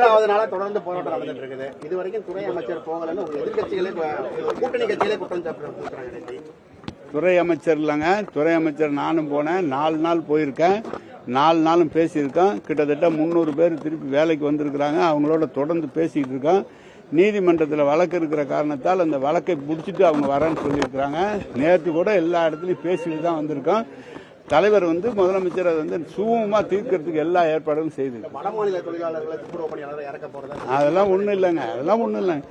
தொடர்ந்து போராட்டம் நடந்துட்டு இருக்குது. இதுவரைக்கும் துறை அமைச்சர் போகலன்னு எதிர்கட்சிகளே கூட்டணி கட்சிகளே குற்றம் சாட்டுறாங்க. துறை அமைச்சர் இல்லைங்க, துறை அமைச்சர் நானும் போனேன், 4 நாள் போயிருக்கேன், 4 நாளும் பேசியிருக்கோம். கிட்டத்தட்ட 300 பேர் திருப்பி வேலைக்கு வந்திருக்கிறாங்க. அவங்களோட தொடர்ந்து பேசிக்கிட்டு இருக்கோம். நீதிமன்றத்தில் வழக்கு இருக்கிற காரணத்தால் அந்த வழக்கை பிடிச்சிட்டு அவங்க வரேன்னு சொல்லியிருக்கிறாங்க. நேற்று கூட எல்லா இடத்துலையும் பேசிட்டு தான் வந்திருக்கோம். தலைவர் முதலமைச்சர் அதை சுமூகமாக தீர்க்கறதுக்கு எல்லா ஏற்பாடுகளும் செய்து. அதெல்லாம் ஒன்றும் இல்லைங்க, அதெல்லாம் ஒன்றும் இல்லைங்க.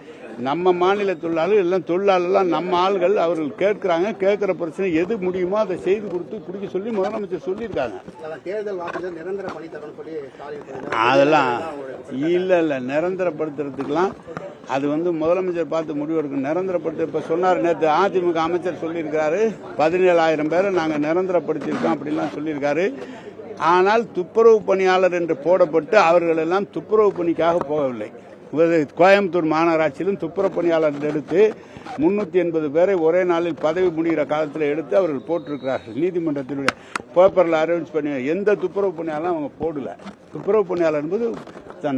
நம்ம மாநில தொழிலாளர்கள் எல்லாம் தொழிலாளர்லாம் நம்ம ஆள்கள். அவர்கள் கேட்கிறாங்க, கேட்கிற பிரச்சனை எது முடியுமோ அதை செய்து கொடுத்து குடிக்க சொல்லி முதலமைச்சர் சொல்லியிருக்காங்க. அதெல்லாம் இல்லை நிரந்தரப்படுத்துறதுக்கெல்லாம் அது முதலமைச்சர் பார்த்து முடிவெடுக்கும். நிரந்தரப்படுத்த இப்ப சொன்னார், நேற்று அதிமுக அமைச்சர் சொல்லியிருக்காரு 17,000 பேரை நாங்கள் நிரந்தரப்படுத்தியிருக்கோம் அப்படின்லாம் சொல்லியிருக்காரு. ஆனால் துப்புரவு பணியாளர் என்று போடப்பட்டு அவர்கள் எல்லாம் துப்புரவு பணிக்காக போகவில்லை. கோயம்புத்தூர் மாநகராட்சியிலும் துப்புரவு பணியாளர் எடுத்து 380 பேரை ஒரே நாளில் பதவி முடிகிற காலத்தில் எடுத்து அவர்கள் போட்டிருக்கிறார்கள். நீதிமன்றத்தினுடைய பேப்பரில் அரேஞ்ச் பண்ணி எந்த துப்புரவு பணியாளரும் அவங்க போடல. துப்புரவு பணியாளர் என்பது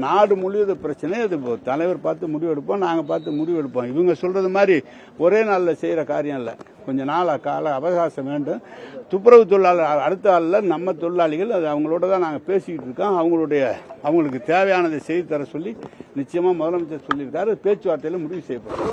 நாடு முழுவத பிரச்சனை. அது தலைவர் பார்த்து முடிவெடுப்போம், நாங்கள் பார்த்து முடிவெடுப்போம். இவங்க சொல்றது மாதிரி ஒரே நாளில் செய்கிற காரியம் இல்லை. கொஞ்சம் நாள் கால அவகாசம் வேண்டும். துப்புரவு தொழிலாளர் அடுத்த ஆளில் நம்ம தொழிலாளிகள் அது அவங்களோட தான் நாங்கள் பேசிக்கிட்டு இருக்கோம். அவங்களுக்கு தேவையானதை செய்து தர சொல்லி நிச்சயமாக முதலமைச்சர் சொல்லியிருக்காரு. பேச்சுவார்த்தையில் முடிவு செய்யப்படும்.